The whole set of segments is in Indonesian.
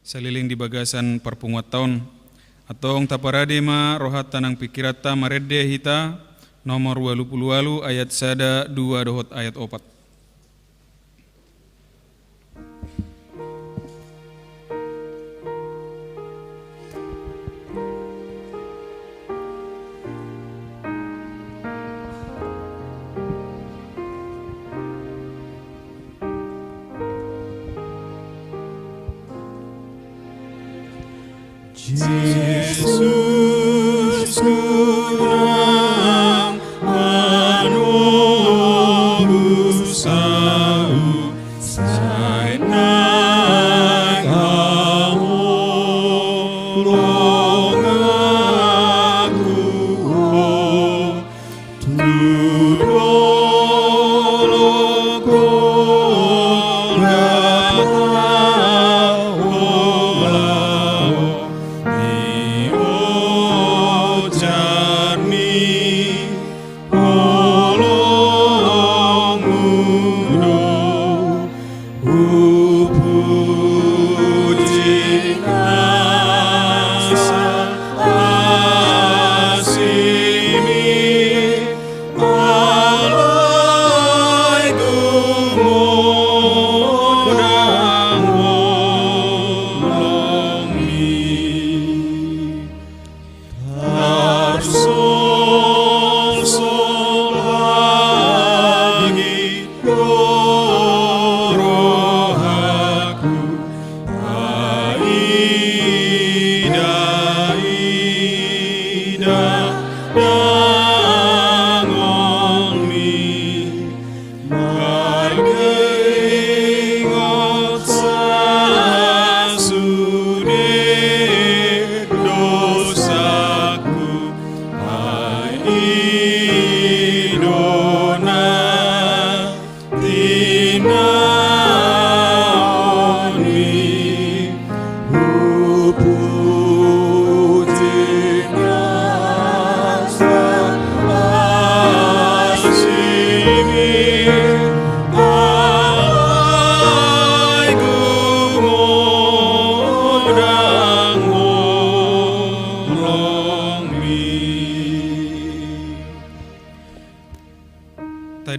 saliling di bagasan perpunguat tahun atong taparade ma rohat tanang pikirata marede hita nomor 28 ayat 1 2 dohot ayat 4. Yesus kunang manungusau sainang awolong aku tudoloko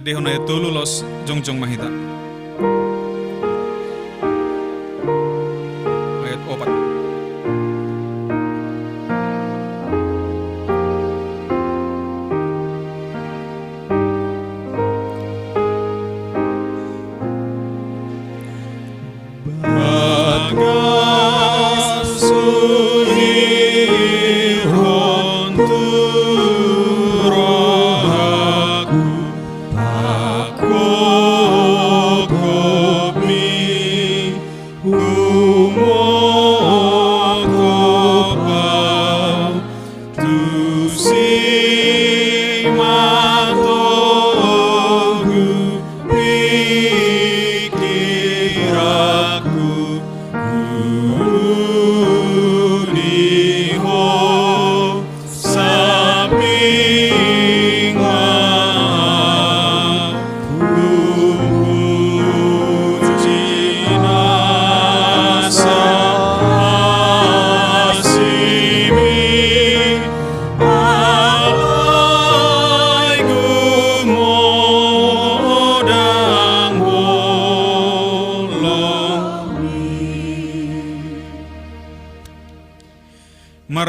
Dehon ayat tulu los jongjong mahita. Ayat 4.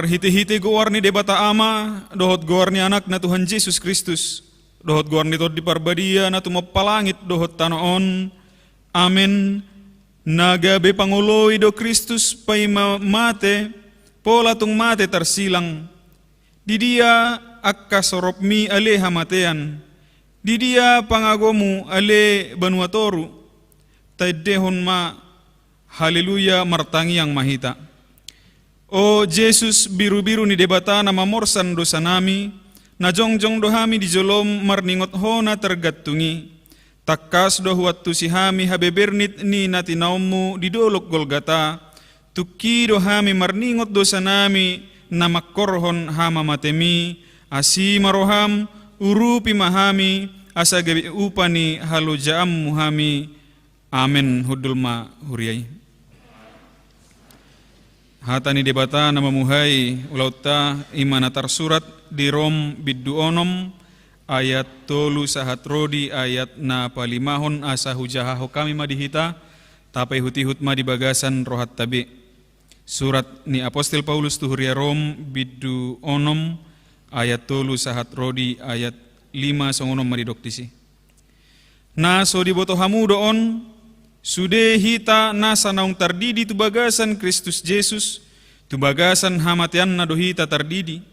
Hiti-hiti guarni debata ama, dohot guarni anak na Tuhan Yesus Kristus, dohot guarni tot di parbadia na tumapalangit dohot tanaon, amin. Nagabe panguloi do Kristus pay mate, pola tung mate tersilang, di dia akka soropmi ale hamatean, di dia pangagomu ale banuatoru, taidehon ma, haleluya martangi yang mahita. O Jesus biru-biru ni debata na mamorsan dosa nami, na jongjong dohami di jolom marningot ho na tergattungi, takkas dohuat tu si hami habebernit ni natinaumu di dolok Golgata, tukki dohami marningot dosa nami na makkorhon hama matemi, asi maroham urupi mahami asa gabi upani halujaam muhami. Amen hudulma huriyai. Hatani debata nama muhai ulauta imana tersurat di Rom biddu onom ayat tolu sahat rodi ayat na palimahon asa hujahaho kami madihita tapai hutihut ma di bagasan rohat tabi. Surat ni Apostel Paulus tuhuria Rom biddu onom ayat tolu sahat rodi ayat 5 songonom maridoktisi. Na so diboto hamu doon sude hita nasa naung tardidi tu bagasan Kristus Yesus tu bagasan hamatian na dohita tardidi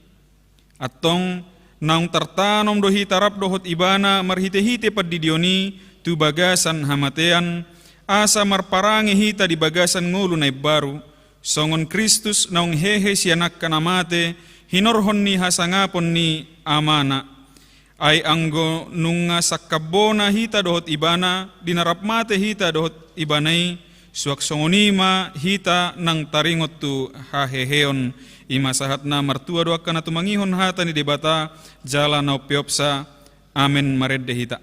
atong naung tartanom dohita rap dohot ibana marhite-hite paddidioni tu bagasan hamatean asa marparangi hita di bagasan ngulu na baru songon Kristus naung hehe sianak kanamate hinorhon ni hasangapon ni amana ay anggo nunga sakabona hita dohot ibana dinarap mate hita dohot ibanay suak songonima hita nang taringot tu haheheon ima sahat na martua doak kana tumangihon hata ni debata jala na upiopsa amen maredde hita.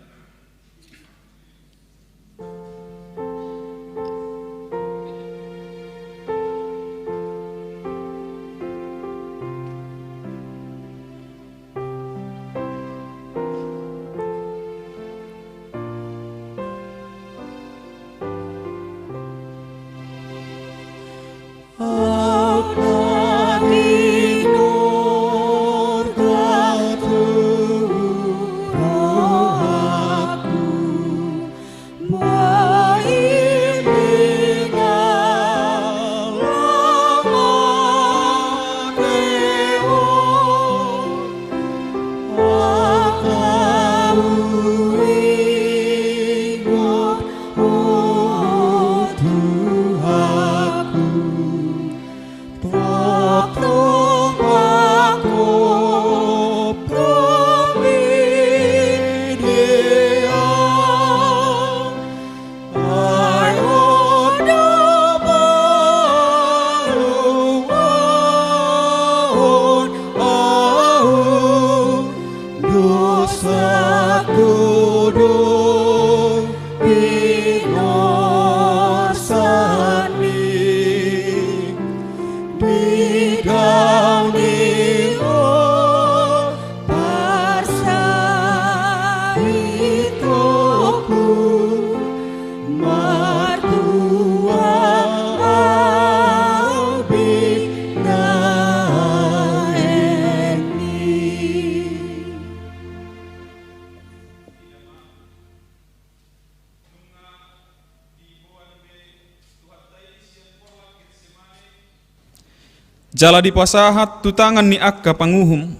Jala di pasahat tu tangan ni akka panguhum.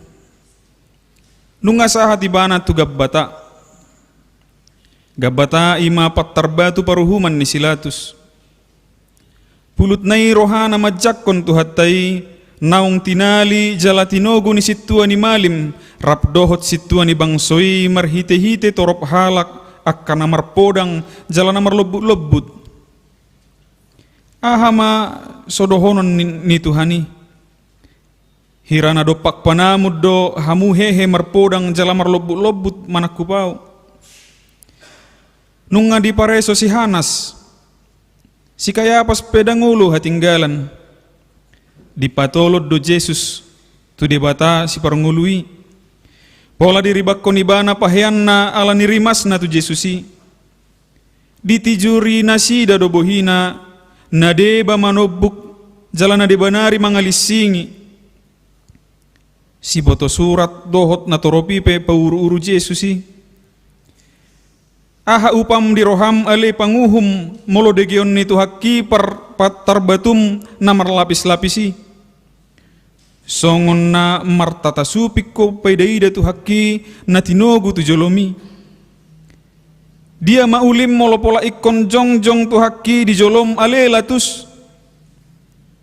Nunga sahat ibana tu gabbata. Gabbata ima pattarbatu paruhuman ni silatus. Pulut nai rohana majakkon tu hattai naung tinali jala tinogu ni situa ni malim rap dohot situa ni bangsoi marhite-hite torop halak akka namar podang jala namar lobut-lobut. Ahama sodohonon ni Tuhani. Hirana dopak panamud do hamu hehe marpodang jalamar lobut-lobut manakupau. Nunga di pareso si Hanas, si Kayapas pedangulu hatinggalan. Di patolod do Jesus, tu debata si parngului. Pola diribakon ibana paheanna ala nirimas na tu Jesusi. Ditijuri nasida do bohina, nadeba manobuk jalana debanari mangalisingi. Si boto surat dohot na toropi pe pauru-uru Jesusi. Aha upam diroham ale panguhum molo degion ni tuhaki tarbatum na marlapis-lapisi. Songon na martata supik ko paidaida tuhaki na tinogu tu jolomi. Dia maulim molo pola ikon jongjong tuhaki di jolom ale latus.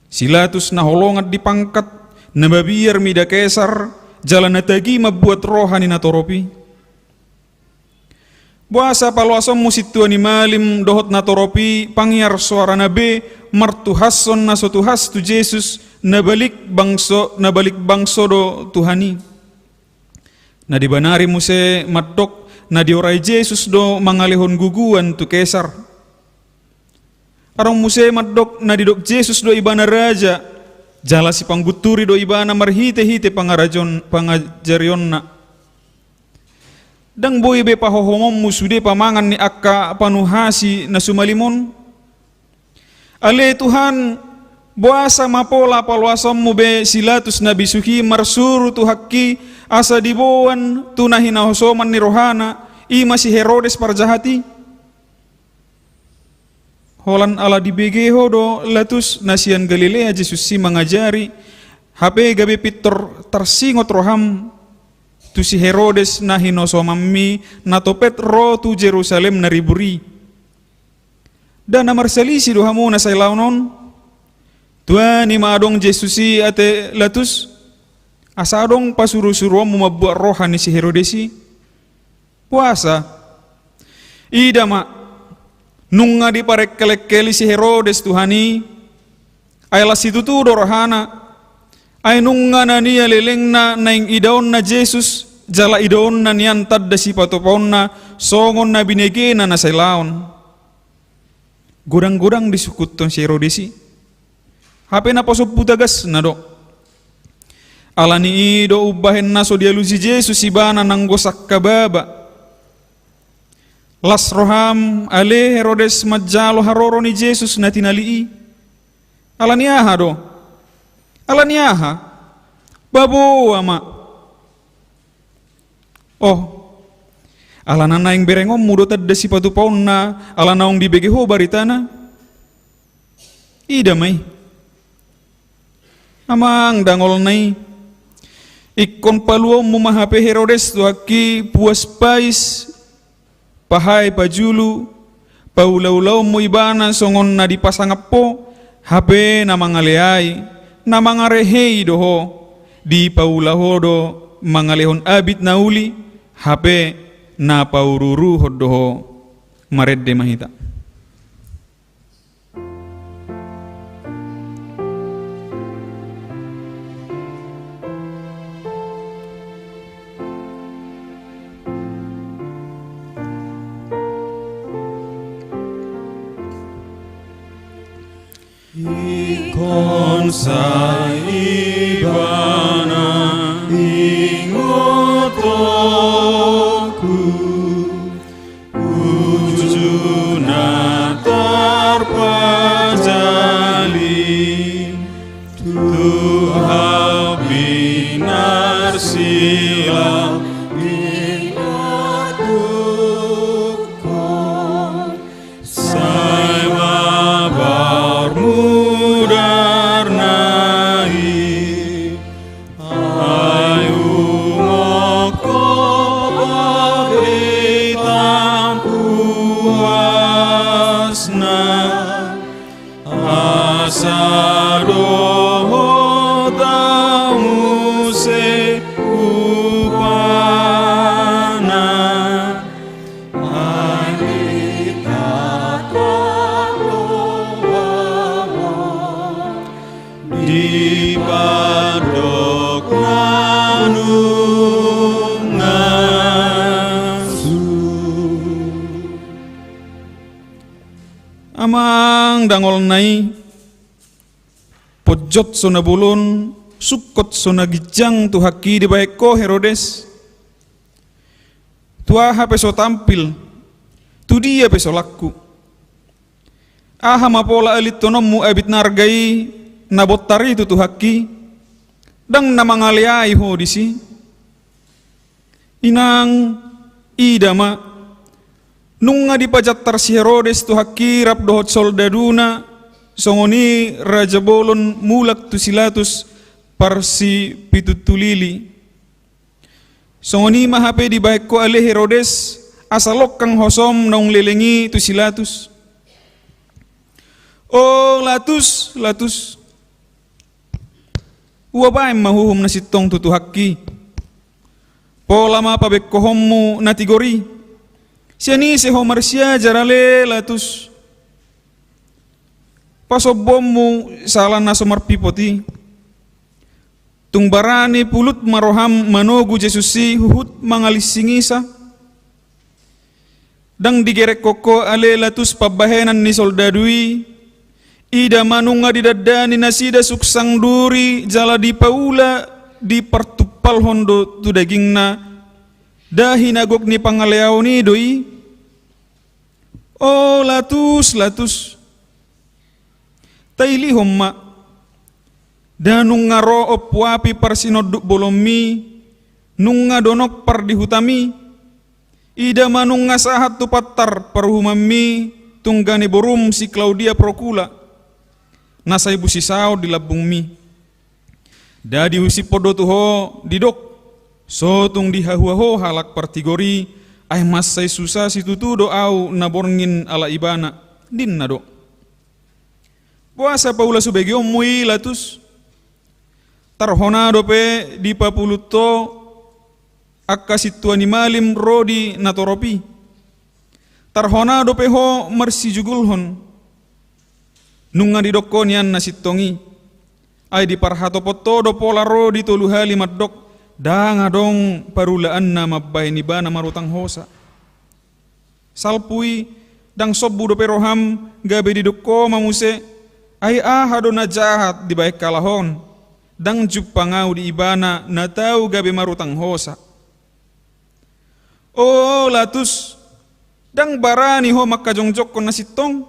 Silatus na holongat dipangkat nababiar mida kesar jalan natagi mabuat rohani natoropi. Buasa paluasom musitua ni malim dohot natoropi pangyar suara nabe martuhasson nasotuhas tu Jesus nabalik bangso do Tuhani. Na dibanari muse maddok na diorai Jesus do mangalihon guguan tu kesar. Arong muse maddok na didok Jesus do ibana raja jala si pangguturi do ibana marhite-hite pangajarionna. Dang boy be pahohomom musude pamangan ni akka panuhasi na sumalimon. Ale Tuhan, buasa mapola palwasam mo be silatus na bisuhi marsuru tu hakki asa dibuan tunahin hosoman ni rohana ima si Herodes parjahati. Holan ala dibegeho do latus nasian Galilea Jesus si mangajari hape gabi pitor tersingot roham tu si Herodes na hinosomammi na topet ro tu Jerusalem na riburi. Dan namarsalisi do hamu na sailaunon Tuan ni madong Jesusi ate latus asadong pasuru-suru membuat rohani si Herodesi puasa idama nunga di parek kelek-keli si Herodes Tuhani ayala situ tu rohana ay nunga na niya leleng na naing idaon na Jesus jala idaon na niantad da si patopon na songon na binege na nasailaon gudang-gudang disukut ton si Herodesi hape na pasok putagas na do alani do ubahen na so dialusi Jesus ibana nang gosak kababa las roham ale Herodes majalo haroro ni Jesus na tinalii alani aha do alani aha babu ama alana na yang berengom mudo tadda si patupon na alana ong bibegeho baritana idamay amang dangol nai ikon paluom mumahape Herodes tu haki puas pais pahay pajulu paulaulaw mo ibana songon na di pasangapo hape na mangaleay na mangarehey doho di paulaho do mangalehon abit na uli hape na paururuhod doho maredde mahita. Ikon sa ibana ingotoku uju na tarpajali Tuhan binar sila ingatukon sai mabar mudar nai ayu moko beritam puasna asado tamu se upana alita di padok manungasu Amang dangol nai pojot sona bulun sukot sona gijang tu haki di baiko Herodes tua hape so tampil tu dia peso laku aha mapola elit tonomu abit nargai nabotari tu haki dang namangaliai ho disi inang idama nunga dipajat tar si Herodes tu haki rap dohot soldaduna songoni raja bolon mulak tu silatus parsi pitutulili songoni mahape di baikko ale Herodes asalok kang hosom naung lelengi tu silatus latus uwabaim mahuhum na sitong tutu hakki pola ma pabekkohommu natigori siani seho marsia jarale latus pasobommu salan na somarpipoti tungbarani pulut maroham manogu Jesusi huhut mangalisingisa dang digerek koko ale latus pabahenan ni soldadui Ida manunga didadani nasida suksang duri jala di paula di pertupal hondo tu dagingna dahi nagok ni pangaleaw ni doi. Oh latus taili homma danung ngaro opwapi parsinoduk bolomi nunga donok par dihutami ida manunga sahat tu patar parhumami tunggani borum si Claudia Procula nasai busi sao di labung mi dadi husi podo tuho didok sotung dihahuaho halak partigori ay masai susah si tutu do au naborngin ala ibana din na do puasa paula subegi omui latus tarhona dope di papuluto akka situani malim rodi natoropi tarhona dope ho marsi jugulhon nunga di dokko nian nasitongi ay di parhato poto do pola rodi toluhali maddok danga dong parulaan na mabay ni ba na marutang hosa salpui dang sobbu dope roham gabe di dokko mamuse ay ahado na jahat di baik kalahon dang jupangau di ibana na tau gabe marutang hosa. Oh latus dang barani ho makkajongjok kon nasitong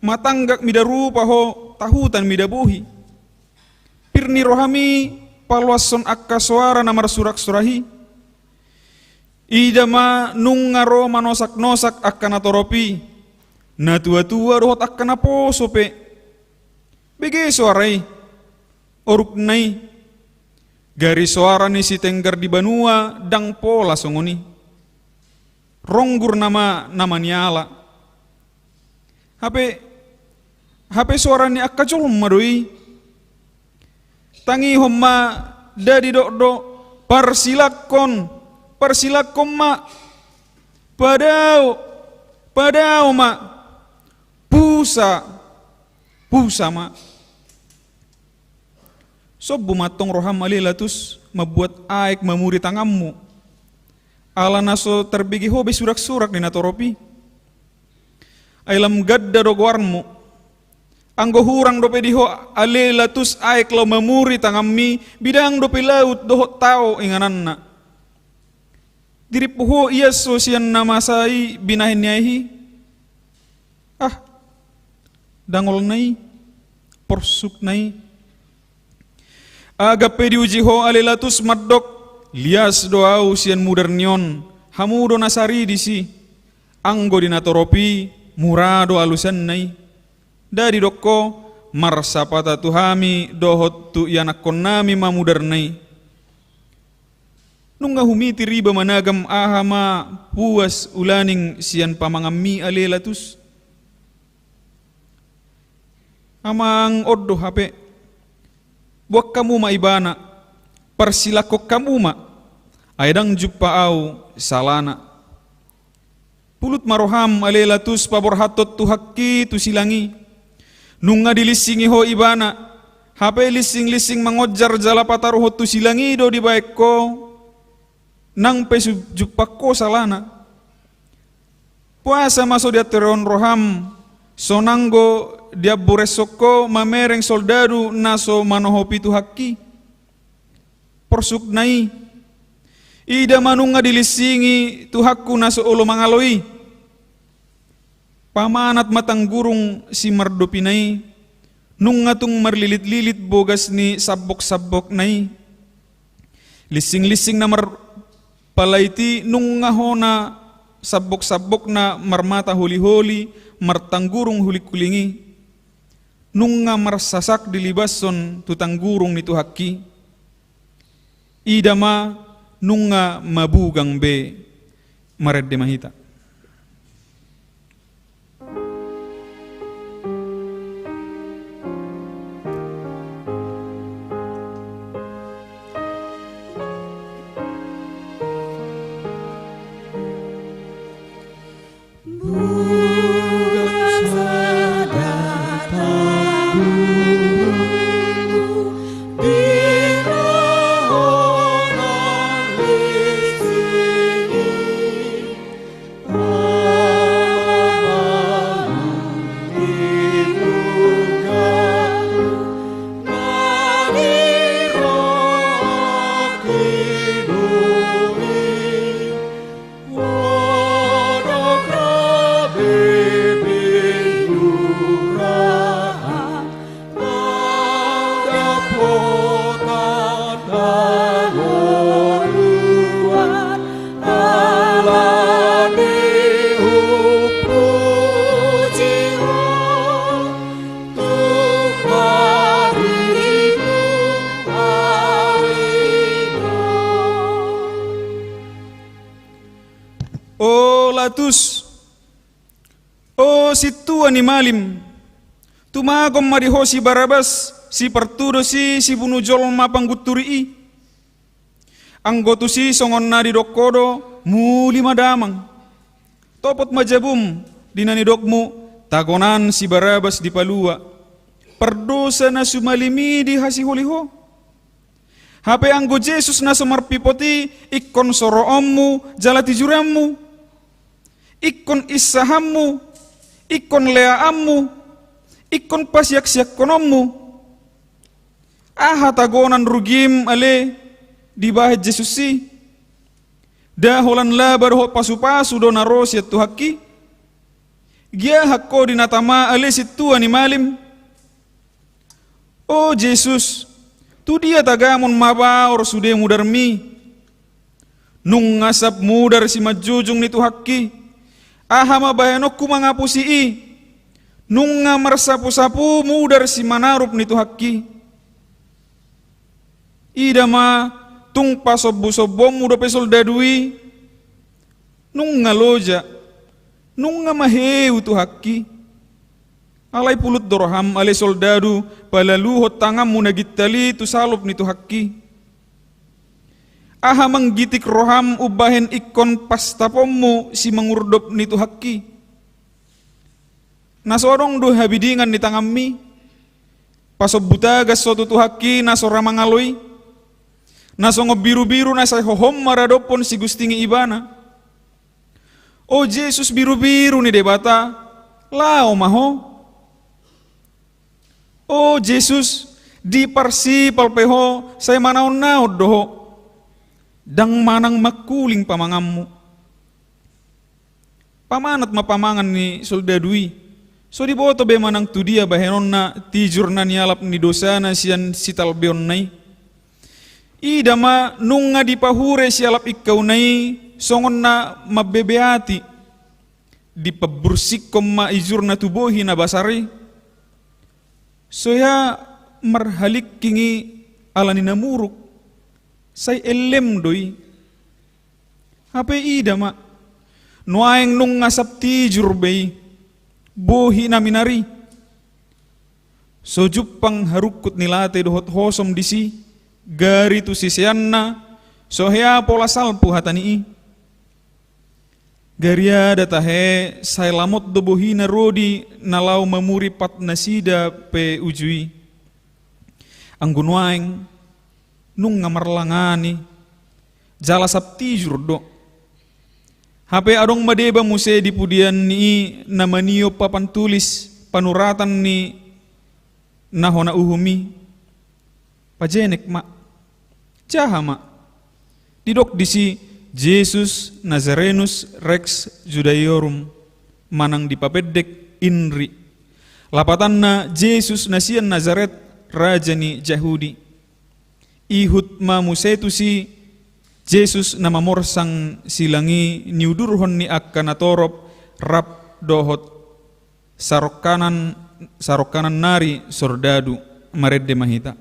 matanggak midarupa ho tahutan midabuhi pirni rohami palwason akka suara namar surak surahi idama nungaro manosak-nosak akka natoropi na tua-tua rohot akka naposope bege suarai oruk nai gari suara ni si tenggar di banua dang pola songoni ronggur nama niala HP suara ni akka colom madoi tangi homma dadi do parsilakon ma padao ma pusa ma sobbu matong roham alilatus mabuat aik mamuri tangammu ala naso terbigi hobi surak-surak di natoropi ailam gadda do guarmu anggo hurang dope diho alilatus aik lo mamuri tangammi bidang dope laut doho tao ingananna diripuho iya sosian namasai binahin nyaihi dangol nai porsuk nai agape diuji ho alilatus maddok lias doau sian mudarnion hamudo nasari disi anggo dinatoropi murado alusan nai dari dokko marsapata tuhami dohot tu yanakon nami mamudernai nunga humiti riba managam ahama puas ulaning sian pamangammi alelatus amang oddo hape buak kamu ma ibana persilakok kamu ma aydang juppa au salana pulut maroham alelatus paborhatot tu hakki tu silangi nunga dilisingi ho ibana hape lising mangojar jala pataruh tu silangi do di baikko nang pesu jupakko salana puasa maso dia teron roham sonanggo dia buresoko mamereng soldadu naso manohopi tu hakki porsuk nai ida manunga dilisingi tu hakku naso ulo mangaloi pamanat matang gurung si mardopinai nunga tung marlilit-lilit bogas ni sabok-sabok nai lising-lising na palaiti nunga hona sabok-sabok na marmata holi-holi martanggurung huli-kulingi nunga marsasak dilibason tutanggurung ni tu hakki idama nunga mabugang be maredde mahita Pilatus, o si tua ni malim, tumagom mariho si Barabas, si pertudo si bunuh jolma pangguturi i. Anggotu si songon nadi dokodo, muli madamang. Topot majabum, dinani dokmu, tagonan si Barabas di palua. Perdosa na sumalimi di hasihuliho. Hape anggo Jesus na sumarpipoti, ikon soroommu, jalati jurammu, ikon isahammu, ikon leaammu, ikon pasyak-syak konommu. Tagonan rugim ale, di bahet Jesus si. Daholan labar ho pasu-pasu do narosyat tuhaki. Gia hakko dinatama ale si tua ni malim. Oh Jesus, tu dia tagamon mabaor sude mudarmi. Nung ngasap mudar si majujung ni tuhaki. Mabayanokku mangapusi i. Nung marsapu-sapu mudar si manarup ni tuhaki. Ida ma tung pasobu-sobom muda pesol dadui. Nung ngaloja. Nung maheu tuhaki. Alai pulut dorham ale soldadu palaluhot tangam munagitali tu salup nitu hakki. Manggitik roham ubahen ikon pastapommu si mangurdop nitu hakki. Nasorong do habidingan ni tangammi. Pasobutagas sotu tu hakki nasora mangaloi. Nasongo biru-biru nasay hohom maradopon si gustingi ibana. Oh Jesus biru-biru ni debata. Lao maho. Oh Jesus, di parsi palpeho, saya manaon-naon doho, dang manang makuling pamangammu. Pamanat mapamangan ni soldadui, so di boto be manang tu dia bahenon na tijur na nialap ni dosa na siyan sitalbeon nai. Ida ma nunga di pahure sialap ikaw nai, songon na mabebeati, di pabursik kom maijur na tubohi na basari. Soya marhalik kingi alani namuruk, say elem doi. Hape ida ma, nuaeng nung ngasap tijur bay, bohi na minari. Sojup pang harukut nilate dohot hosom disi, gari tu sisian na, sohya pola salpu hatani i. Garia datahe say lamot do bohina rodi nalau mamuri pat nasida pe ujui. Anggunwaeng nung ngamarlangani jala sabti jurdo. Hape adong madeba muse di pudian ni namanio papan tulis panuratan ni nahona uhumi. Pajenek ma. Jaha ma. Didok disi Jesus Nazarenus Rex Judaiorum manang dipapedek inri. Lapatanna Jesus nasian Nazaret rajani Jahudi. Ihut mamusetu si Jesus nama morsang silangi niudurhon ni akkanatorop rap dohot sarokanan nari sordadu maredde mahita.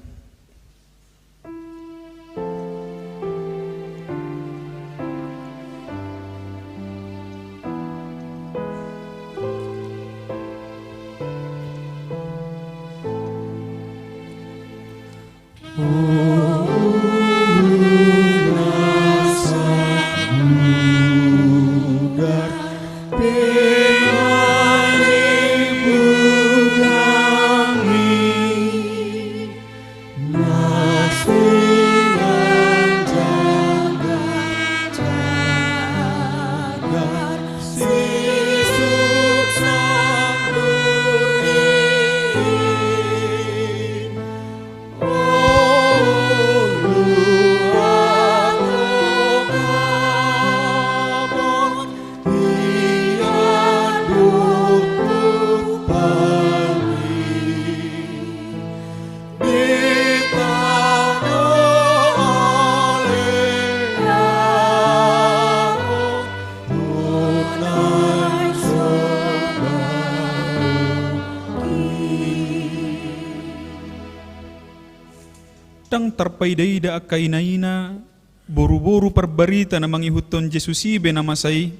Dang tarpayda akainaina, boru-boru perbarita na mangihuton Jesusi benamasay.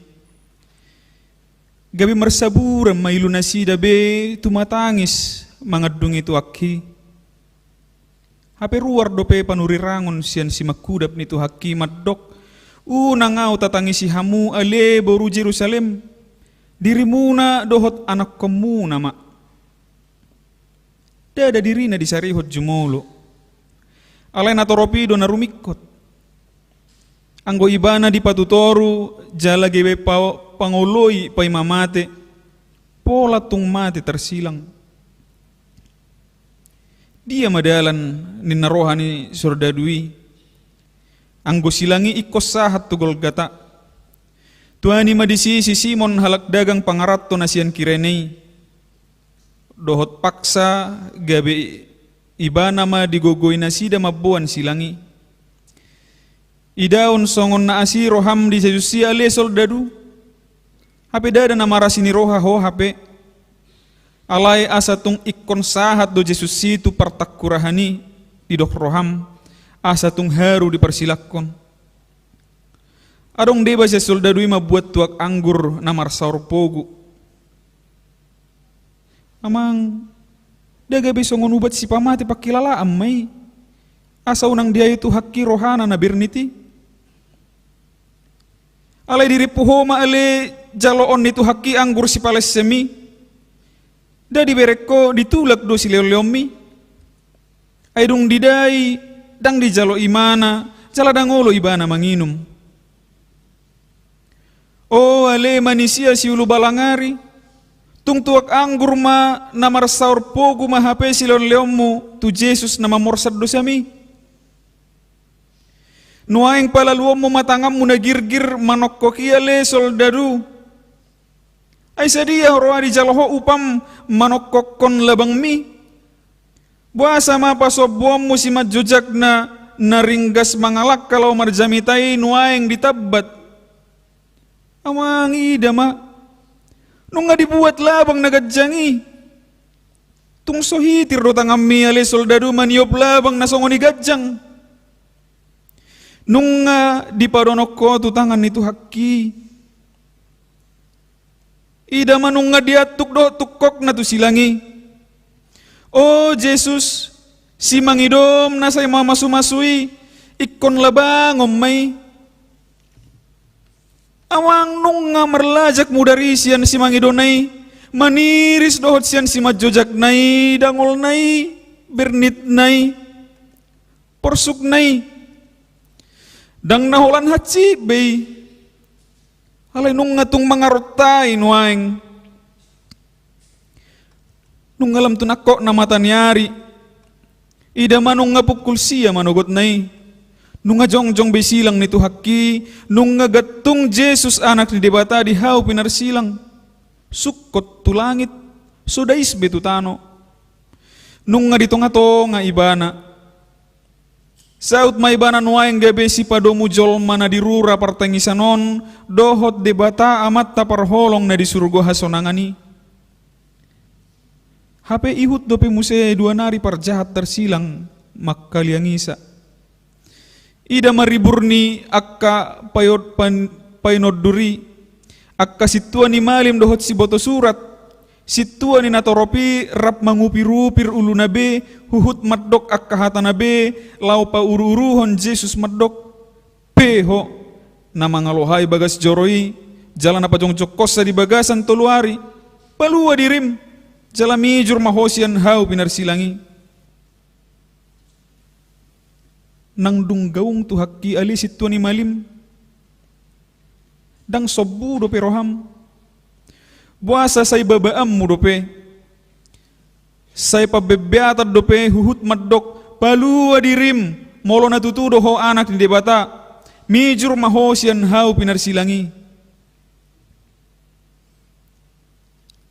Gabi marsaburam may lunasida be tumatangis mangadung itu aki. Hape ruar dope panurirangon sian si makudap nito haki maddok. Unang tatangisi hamu ale boru Jerusalem. Dirimuna dohot anak kamu nama. Dada dirina disarihot jumolo. Alay natoropi do narumikot. Anggo ibana di patutoru jala gebe pangoloi pai mamate. Pola tung mate tersilang. Dia madalan ninarohani sordadui. Anggo silangi ikos sahat tu Golgata. Tuani madisi si Simon halak dagang pangaratto nasian kirenei. Dohot paksa gabe ibana ma digogoy nasida mabuan silangi. Idaon songon na asiro ham di sejusi ale soldadu. Hape dada na marasini roha ho hape. Alay asa tung ikon sahat do Jesus itu partakurahani di dok roham. Asa tung haru dipersilakon. Adong deba sa soldadu mabuat tuak anggur na marsaur pogu. Amang daga besongon ubat si pamati pakilala amay. Asa unang dia itu haki rohana na birniti. Alay diri puhoma ale jaloon itu haki anggur si pales semi. Dadi bereko ditulak do si leolyomi. Aidung didai dang di jalo imana jala dangolo ibana manginum. Oh ale manisia si ulu balangari. Tung tuak anggur ma namar saur pogu ma hape silon leomu tu Jesus nama morsad dosami. Nuaing palaluomu matangam muna girgir manokkoki ale soldadu. Ay sadia horoa di jaloho upam manokkokon labang mi. Buasa ma pasobuamu si majujak na naringgas mangalak kalau marjamitai nuaing ditabat. Amang ida ma. Nung nga dibuat labang nagadjangi. Tung sohitir do tangami ale soldadu maniop labang nasongoni gadjang. Nung nga dipadonok ko tutangan itu haki. Ida ma nung nga diatuk do tukok na tu silangi. Oh Jesus, si mangidom nasay mamasu-masui ikon labang may. Awang nung nga marlajak mudari siyan si mangidonay, maniris dohot siyan si majojak nay, dangol nay, bernit nay, porsuk nay, dang naholan hatsi bay, halay nung nga tung mga rotay nuaing, nung alam tunako na matanyari, ida manung nga pukul siya manugot nay, nung nga jongjong besilang nito haki, nung nga gattung Jesus anak ni debata di hau pinarsilang, sukot tulangit, sudais betutano. Nung nga dito nga to nga ibana, saut may ibana nuayang gabi si padomu jolma na dirura partangisanon, dohot debata amat taparholong na disurgo hasonangani. Hape ihut dope muse dua nari parjahat tersilang, makkaliangisa. Ida mariburni akka painoduri akka situan ni malim dohot si boto surat situan ni natoropi rap mangupirupir ulu nabe huhut maddok akka hata nabe lau pa uru-uruhon Jesus maddok peho na mangalohai bagas joroi jalan apa jongjok kosa di bagasan toluari palua dirim jalami jur mahosian hau pinarsilangi. Nang dunggaung tu haki ali situan ni malim dang sobu dope roham buasa say babaam mu dope say pabebeatat dope huhut maddok palua dirim molo natutudo ho anak ni debata mijur mahosian hau pinarsilangi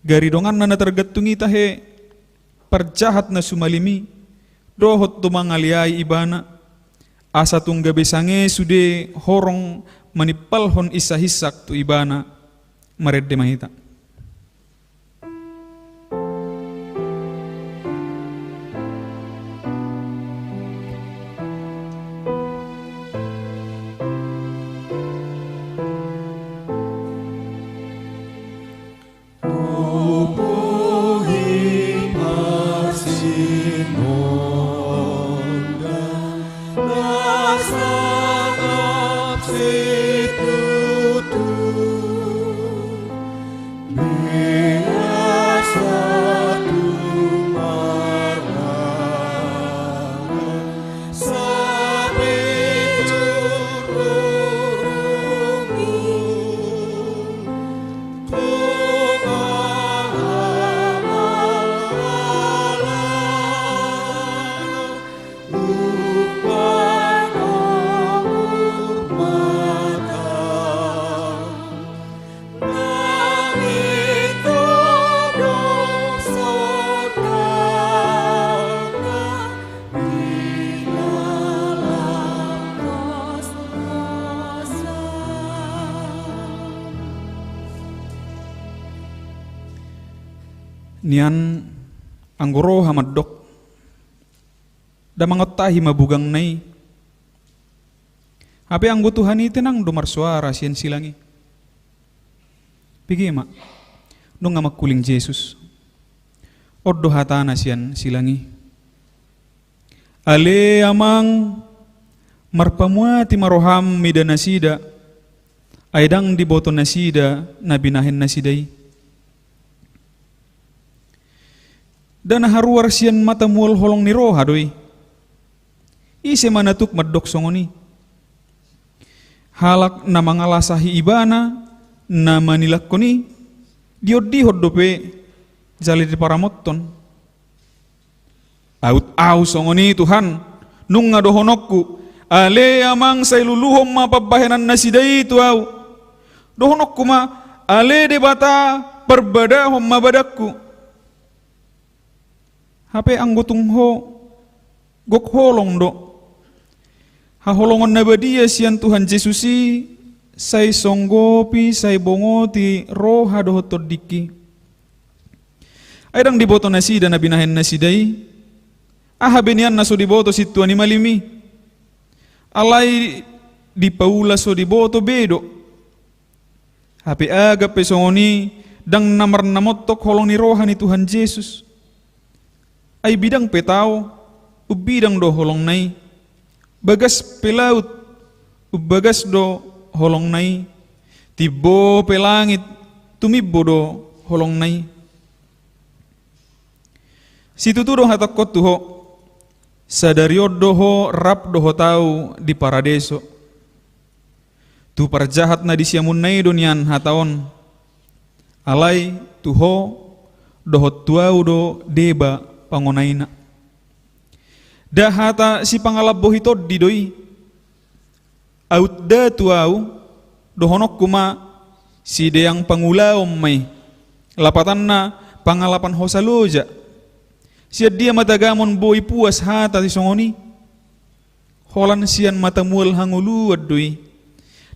garidongan na natargatungi tahe parjahat na sumalimi dohot tumangaliay ibana asa tungga besange sude horong manipalhon isa-hisak tu ibana maredde mahita. nian anggoro hamadok da mangotahi mabugang nai. Ape anggo Tuhan itu nang domar suara sian silangi. Pigi mak, nung ngamak kuling Yesus. Oddo hatana sian silangi. Ale amang marpamuati maroham mida nasida. Aidang di boto nasida nabinahin nasidai. Dan haruar sian mata mual holong ni roha doi. Ise manatuk madok songoni. Halak na mangalasahi ibana na manilak koni diod dope jali di paramotton. Au songoni Tuhan nung ngadohonokku ale amang say luluhom mapabahenan nasidai tu au dohonokku ma ale de bata perbadahom mabadakku hape anggotung ho gok holong do haholongon na badia sian Tuhan Yesusi say songgopi say bongoti roha dohotod diki aydang diboto nasida na binahen nasidai ahabenian naso diboto situ ani malimi alai di paula so diboto bedo hape aga pesongoni dang namar namotok holong ni roha ni Tuhan Yesus ay bidang petao ubidang do holong nai bagas pelaut ubagas do holong nai tibo pelangit tumibbo do holong nai situ tu do hatakot tuho sadariod doho rap doho tau di paradeso tu parjahat na disiamun nai donian hataon alai tuho doho tuau do deba pangonaina dahata si pangalap bohito didoi aut da tuau dohonok kuma si deyang pangulaom may lapatan na pangalapan hosaloja siya dia matagamon boy puas hata si songoni holan siyan matamual hanguluad doi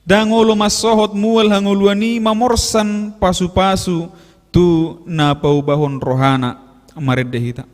dangolo masohot mual hanguluani mamorsan pasu-pasu tu napaubahon rohana amared dehita.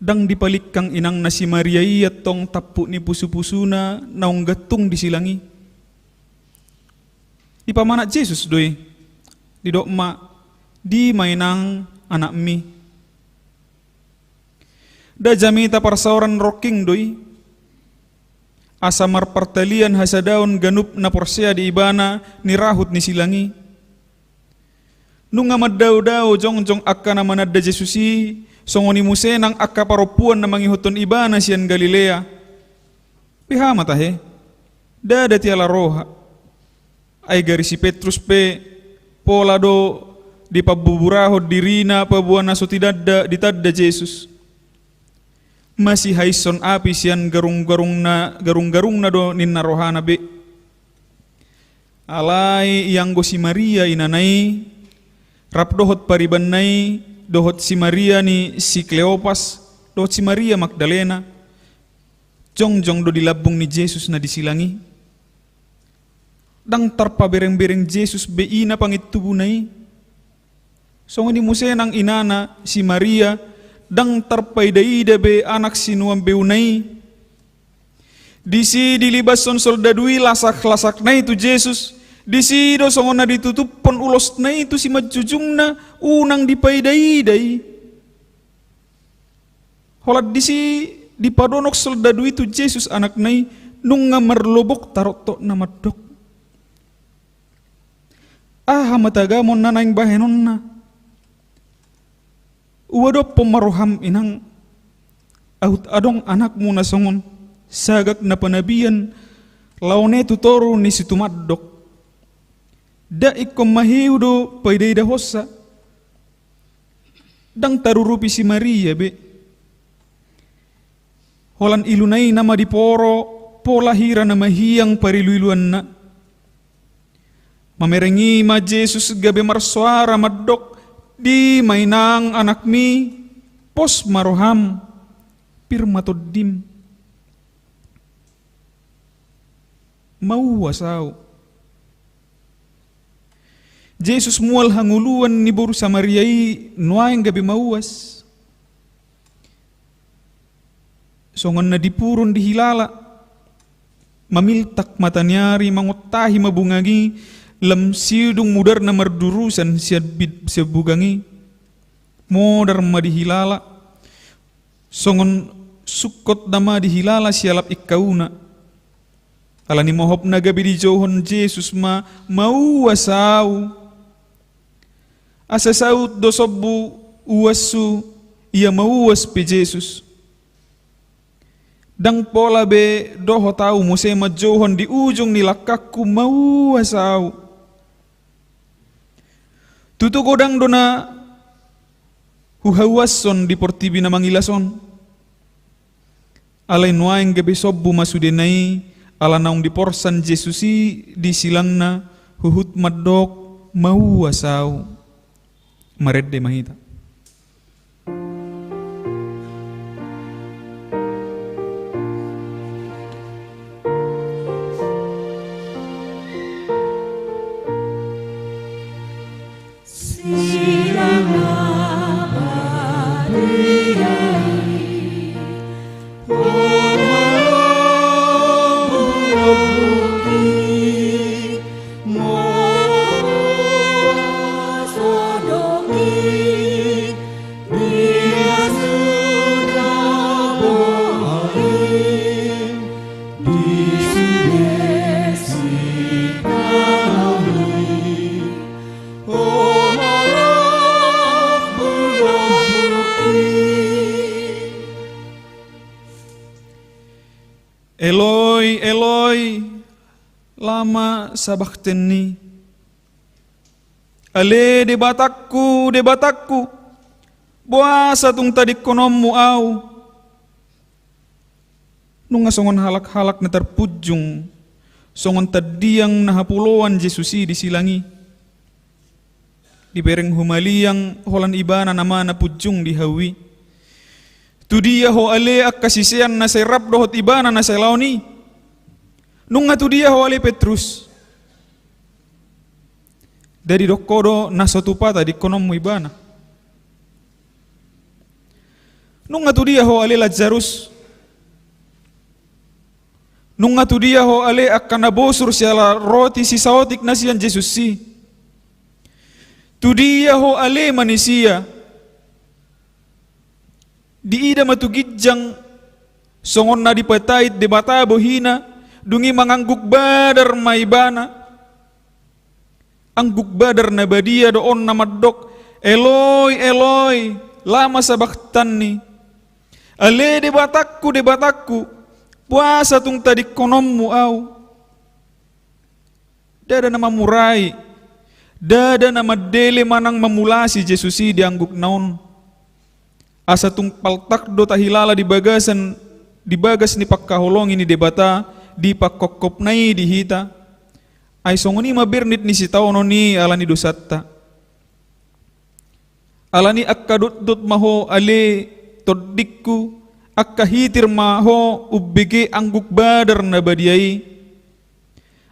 Dang dipalik kang inang na si Maria iyat tong tapu ni pusu-pusuna naong gatung disilangi. Ipamanat Jesus doi. Di dokma di mainang anak mi. Da jamita parsauran rocking doi. Asamar partalian hasadaon ganup na porsea di ibana ni rahut ni silangi. Nung amaddaw-daw jong-jong akka na manadda Jesusi songoni musenang akka paropuan na mangihuton ibana sian Galilea. Pihama tahe, dada tiala roha. Ay gari si Petrus pe, pola do di pabuburahod dirina pabuan na so ditadda Jesus. Masih haison api sian garung-garung na do ninna rohana be. Alai iyanggo si Maria inanay, rap dohot paribanay, dohot si Maria ni si Kleopas, dohot si Maria Magdalena, jong-jong do dilabung ni Jesus na disilangi. Dang tarpa bereng-bereng Jesus beina pangit tubunay. Songo ni musenang inana si Maria dang tarpaidaida be anak sinuam beunai. Disi dilibason soldadui lasak-lasak na itu Jesus. Disi do songona ditutup pon ulos na itu si majujung na unang dipaidai-dai. Holat disi dipadonok soldadu itu Jesus anak nai nung ngamarlobok tarot to na madok. Matagamon na naing bahenon na. Uwado pemaroham inang ahut adong anak mo na songon sagak na panabian laone tutoro ni situmadok. Da ikom mahiu do paiday da hossa. Dang tarurupi si Maria be. Holan ilunay nama di poro pola hira na mahiyang pariluiluan na. Mamerengi ma Jesus gabe marsuara madok di mainang anak mi pos maroham pirmatodim. Mau wasaw. Jesus mual hanguluan ni boru Samariai nuaing gabi mauas. Songon na dipurun dihilala. Mamiltak matanyari mangutahi mabungangi lam sidung mudar na mardurusan siya bugangi. Modar madihilala. Songon sukot nama dihilala sialap ikauna. Alani mohop na gabi di johon Jesus mau wasaw. Asa saut do sobu uwasu ia mauwas pe Jesus. Dang pola be doho tau musema johon di ujung nilakakku mauwasaw. Tutu godang dona huhawason di portibi na mangilason. Alay nuaing gabi sobu masudenai ala naung di porsan Jesusi di silangna huhut madok mauwasaw. Maredde mahita. Eloi, Eloi, lama sabachthani. Ale debatakku, buasa tung tadi konommu au. Nunga songon halak-halak na terpujung, songon tadiang nahapuloan Jesusi disilangi. Di bereng humaliang holan ibana nama na pujung dihawi. Tu dia ho ale ak kasisian na serap dohot ibana na selauni. Nunga tu dia ho ale Petrus. Dari dokodo na sotupata di konom ibana. Nunga tu dia ho ale Lazarus. Nunga tu dia ho ale ak kanabosur siala roti si saotik na siyan Jesus si. Tu dia ho ale manisia. Di ida matugidjang songon na dipatait de bata bohina dungi mangangguk badar maibana angguk badar na badia doon na maddok Eloi Eloi lama sabachthani ale de batakku puasa tung tadi konommu au dada nama murai dada nama dele manang mamulasi Jesusi diangguk naon. Asa tung paltak do tahilala di bagas ni pakkaholong ini debata di pakkokop nai di hita ay songoni mabirnit ni sitawno ni alani dosatta alani akkadut maho ale toddikku akkahitir maho ubbege angguk badar na badiai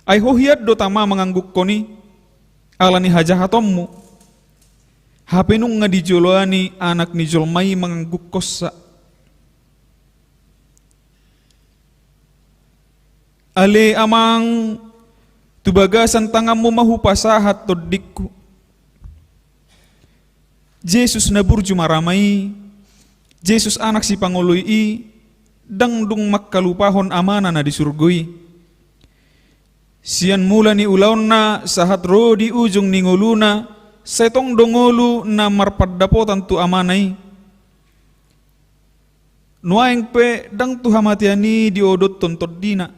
ay hohiat do tama mengangguk koni alani hajahatommu Hapenung nga di joloani anak ni jolmai mangangguk kosa. Ale amang tubagasan tanganmu mahupasahat todikku. Jesus na burju maramai, Jesus anak si Panguloy dangdung makkalupahon amana na di surgoy. Sian mula ni ulaon na sahat ro di ujung ni nguluna, setong dongolu na marpaddapotan tu amanay. Nuaeng pe dang tu hamatiani di odot tontod dina.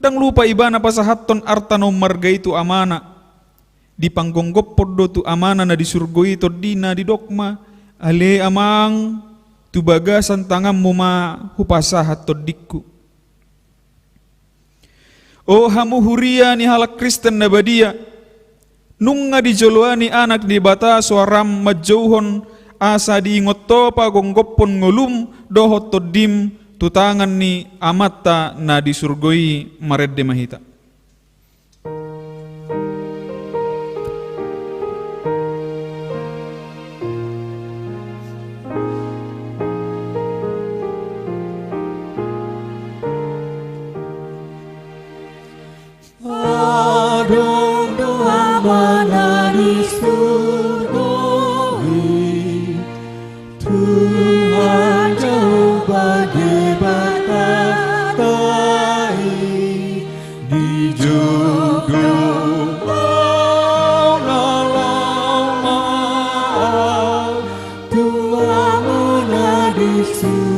Dang lupa iba na pasahat ton artano margay tu amana. Di panggonggop poddo tu amana na di surgoy to dina di dokma. Ale amang tubagasan tangan mo mahupasahat to dikku. O hamuhuria ni halak Kristen na badia, nung nga di joloani anak di bata suaram majauhon asa diingot to pagonggopon ngulum dohot to dim tutangan ni amata na di surgoi maredde mahita. Adong doa mana di surgoi, Tuhan jauh bagai batai di jogo Tuhan mana di surgoi.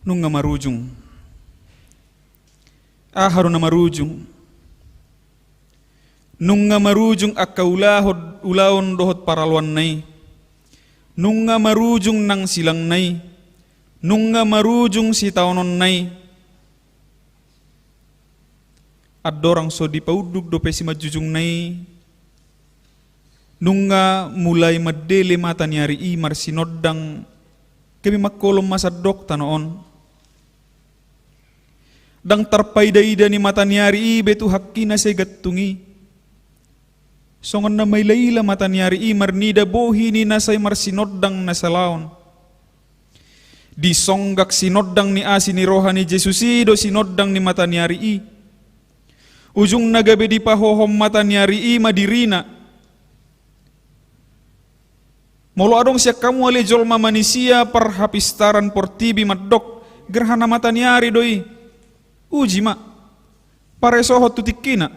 Nung nga marujung, aharo na marujung, nung nga marujung akaulahod ulaon dohot paralwan nay, nung nga marujung nang silang nay, nung nga marujung si taonon nay, at dorang so di paudug dope si majujung nay, nung nga mulai madele mata niyari imar sinodang kami makkolom masadok tanoon. Dang tarpayda-ida ni mata niyari betu hakki na segattungi. Songon na may layla mata niyari marnida bohi ni nasay marsinodang nasalaon. Di songgak sinodang ni asi ni roha ni Jesusido sinodang ni mata niyari ujung nagabe di pahohom mata niyari madirina. Molo adong siya kamu ale jolma manisia parhapistaran portibi madok gerhana mata niyari doi. Uji mak, pare sohot tutikina,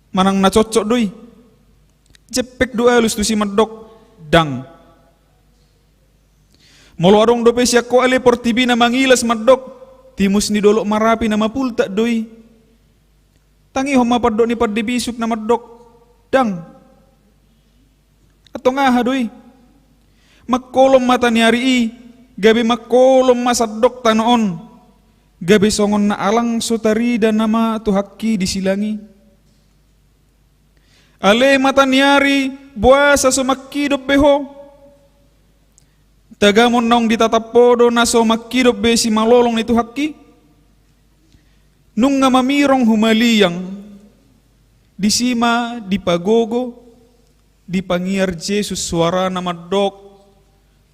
manang na cocok doi. Cepek doa alus tu si madok dang. Molo adong dope siya ko ale portibi na mangilas madok, timus ni dolok marapi na mapulta doi. Tangi homa paddo ni paddibisuk na madok dang. Ato nga ha doi. Makkolom mata niyari gabi makkolom masadok tanoon. Gabi songon na alang sotari dan nama tu hakki disilangi. Ale mata niyari buasa sumakidop beho. Tagamon naong ditatapodo na sumakidop be si malolong itu hakki. Nung nga mamirong humaliyang disima dipagogo dipangiar Jesus suara nama dok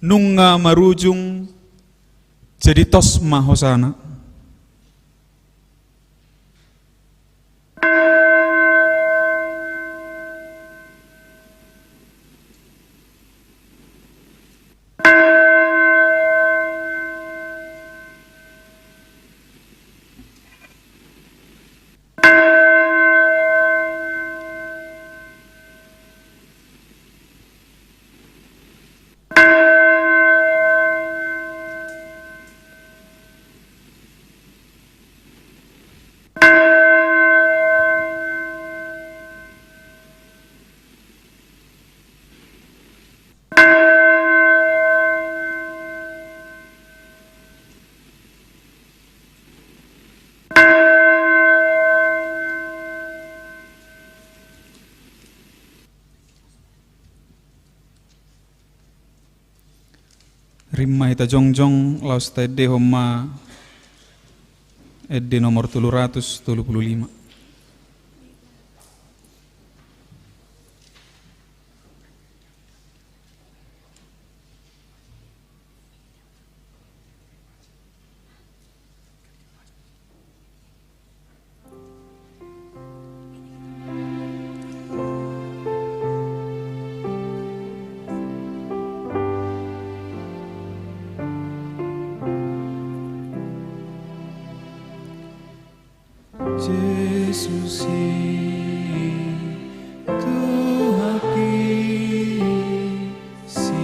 nung nga marujung jadi tosma hosana. Rimma hita jongjong laus tede homma edde nomor 335. Jesus Tuhan si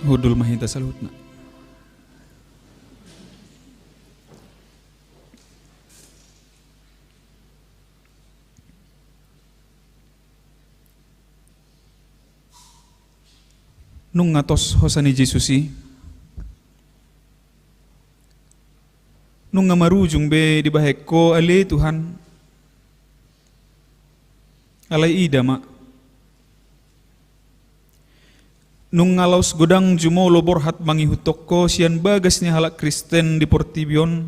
Hudul mahita salutna. Nung ngatos hosani Jesusi, nung ngamarujung be di baheko ale Tuhan, alay ida ma. Nung ngalaus godang jumolo borhat mangihutok ko sian bagas ni halak Kristen di Portibion,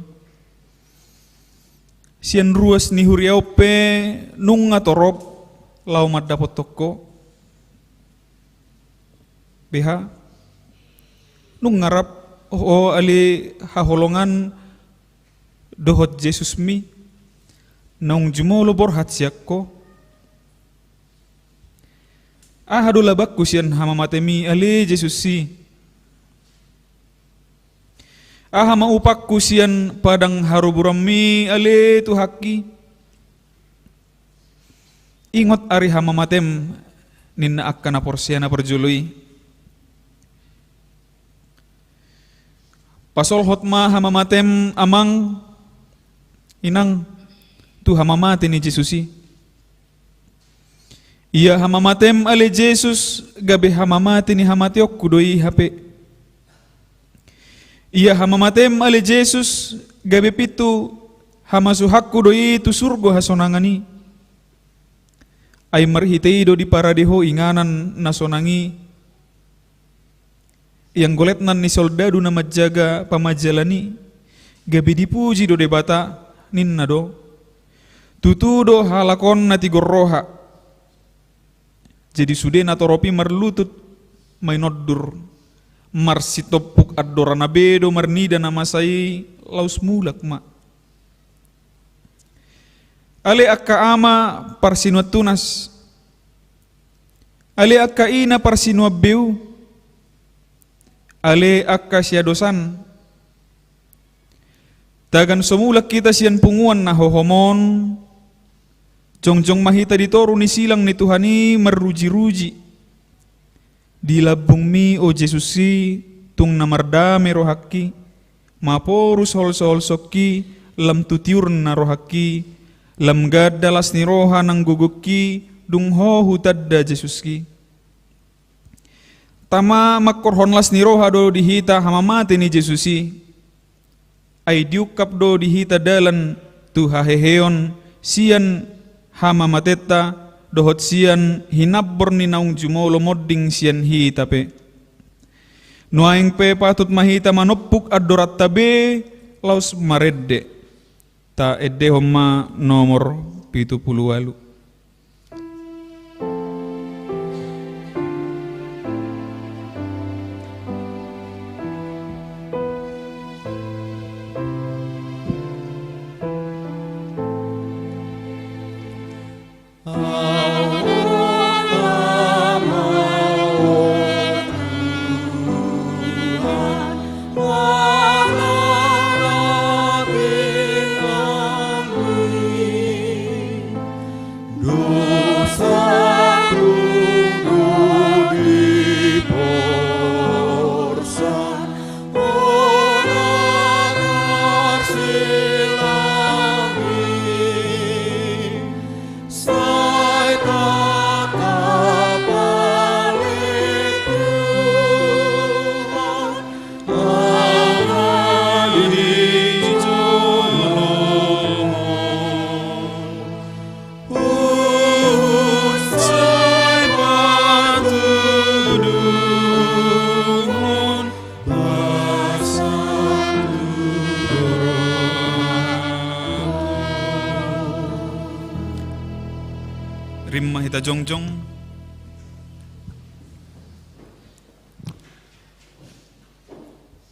sian ruas ni huriau pe nung ngatorop lau madapot toko. Beha nung ngarap ali haholongan dohot Jesus mi nung jumolo borhat siak ko. Ahadu labak kusian hama matemi ali Jesus si. Ahama upak kusian padang haruburami ali tuhaki. Ingot ari hama matem ninna akkana porsiana perjului. Pasol hotma hama matem amang inang tu hama mate ni Jesus si. Ia hama matem ale Jesus gabe hama mate ni hamatiok kudoi hape. Ia hama matem ale Jesus gabe pitu hama suhak kudoi tu surgo hasonangani. Ay marhitei do di paradeho inganan nasonangi. Yang goletnan ni soldadu na majaga pamajalani. Gabe dipuji do debata ninna do. Tutudo halakon nati gorroha. Jadi sude natoropi marlutut mainoddur marsitopuk addorana bedo marnida namasai laus mulak ma. Ale akka ama parsinuat tunas. Ale akka ina parsinuat beu. Ale akka siadosan. Tagan somulak kita sian punguan na hohomon. Jongjong mahita ditoru ni silang ni Tuhani meruji-ruji. Di labung mi o Jesusi tung namardame rohaki. Maporus hol-sol soki lam tutiur na rohaki. Lam gadalas ni roha nang guguki dung ho hutadda Jesuski. Tama makorhonlas ni roha do dihita hamamate ni Jesusi. Ay diukap do dihita dalan tu haheheon sian hama mateta dohot sian hinabbor ni naung jumolo modding sian hi tape. Nuaing pe patut mahita manopuk adorat tabe laus maredde. Ta edde homma nomor 78. Rimma hita jongjong.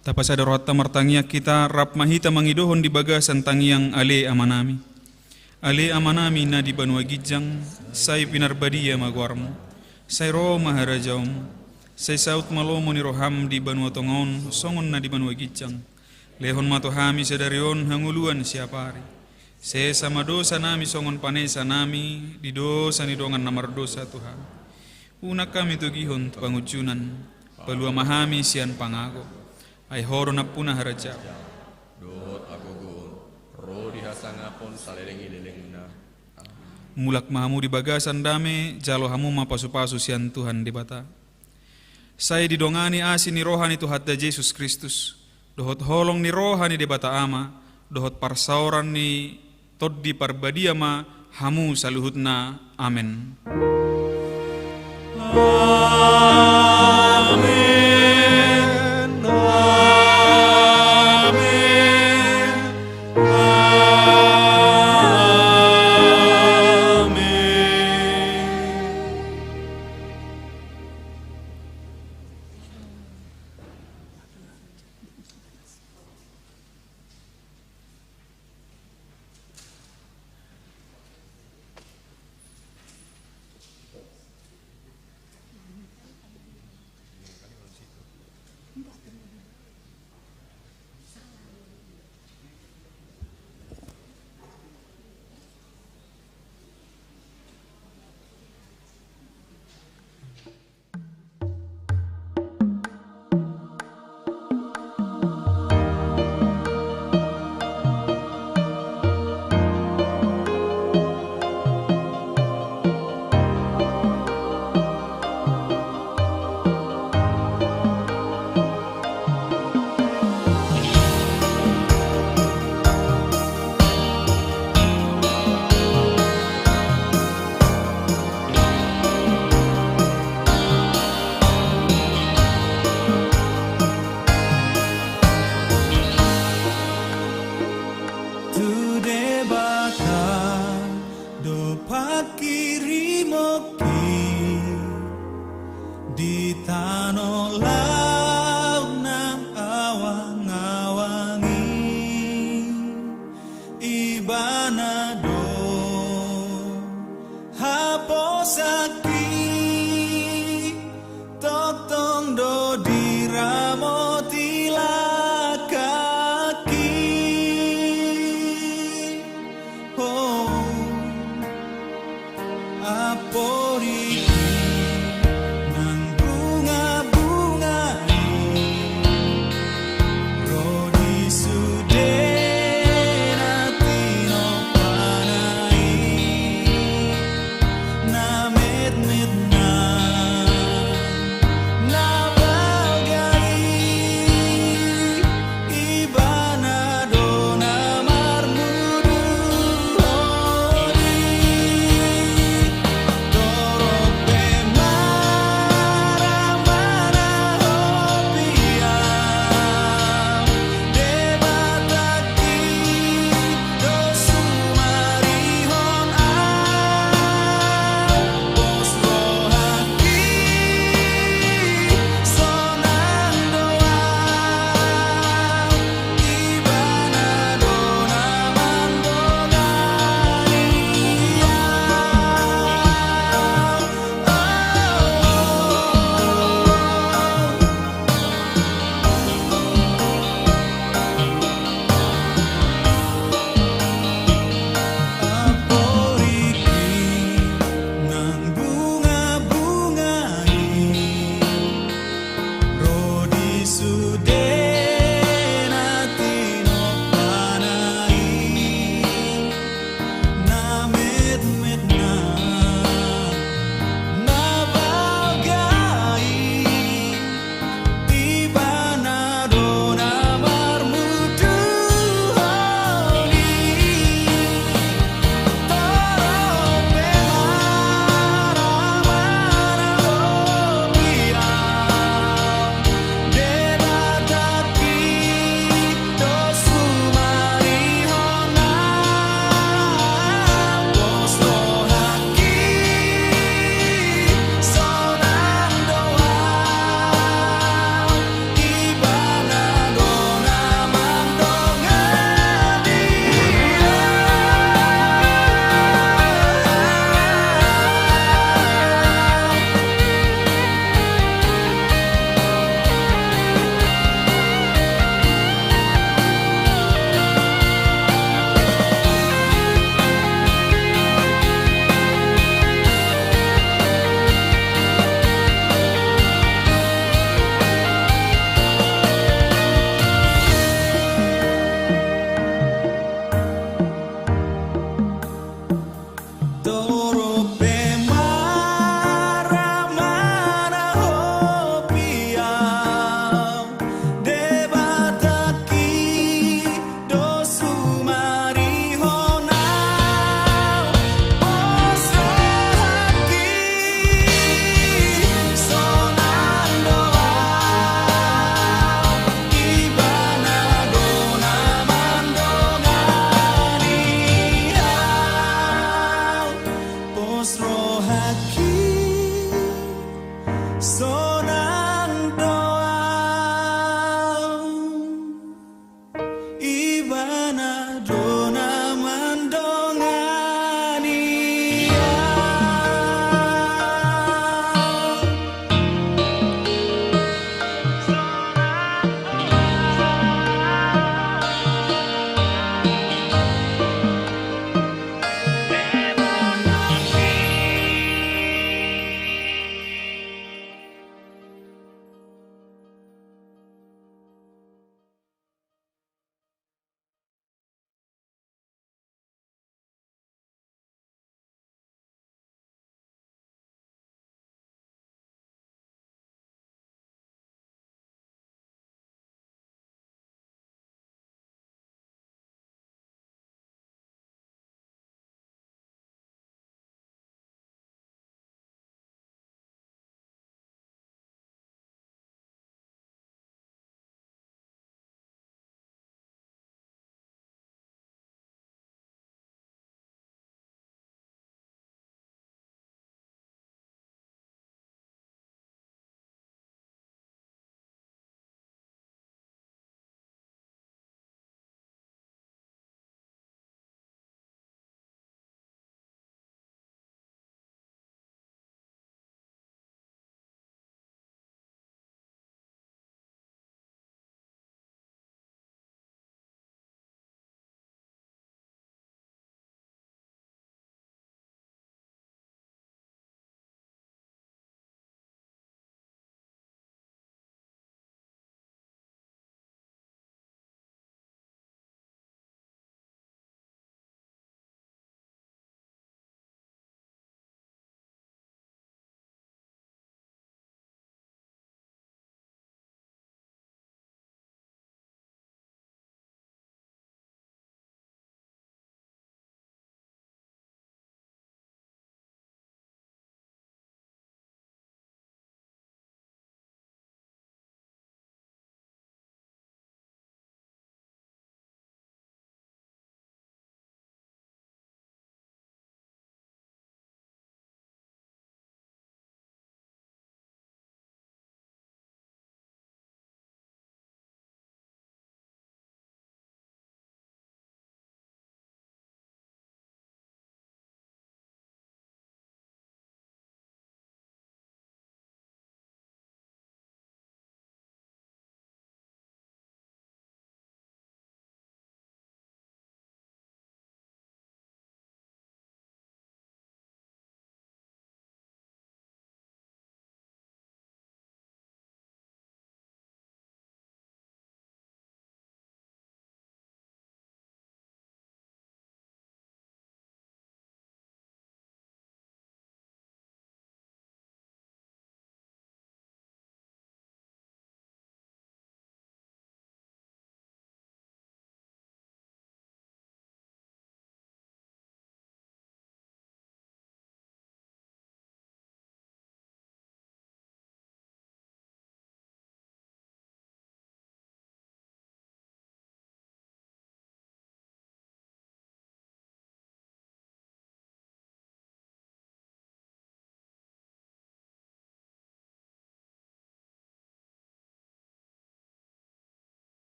Tapas ada rohata martangia kita rap mahita mangidohon di bagasan tangiang ale amanami. Ale amanami na di banua gijang, say pinarbadia magwarmo. Say ro maharajaum, say saut malomo ni roham di banua tongon, songon na di banua gijang. Lehon matohami sedarion hanguluan siapari. Se sama dosa nami songon panesa nami di dosa ni dongan namar dosa Tuhan. Unak kami tu gihon tu pangujunan palua mahami sian pangago. Ai horo na punah haraja. Dohot agogon ro dihasangapon saleleng-ilelengna. Mulak mahamu di bagasan dame jalo hamu mapasu-pasu sian Tuhan di bata. Saya didongani asin ni rohani Tuhan da Yesus Kristus. Dohot holong ni rohani di bata ama. Dohot parsauran ni toddi parbadia ma hamu saluhutna. Amen. Amen. Amen. bana do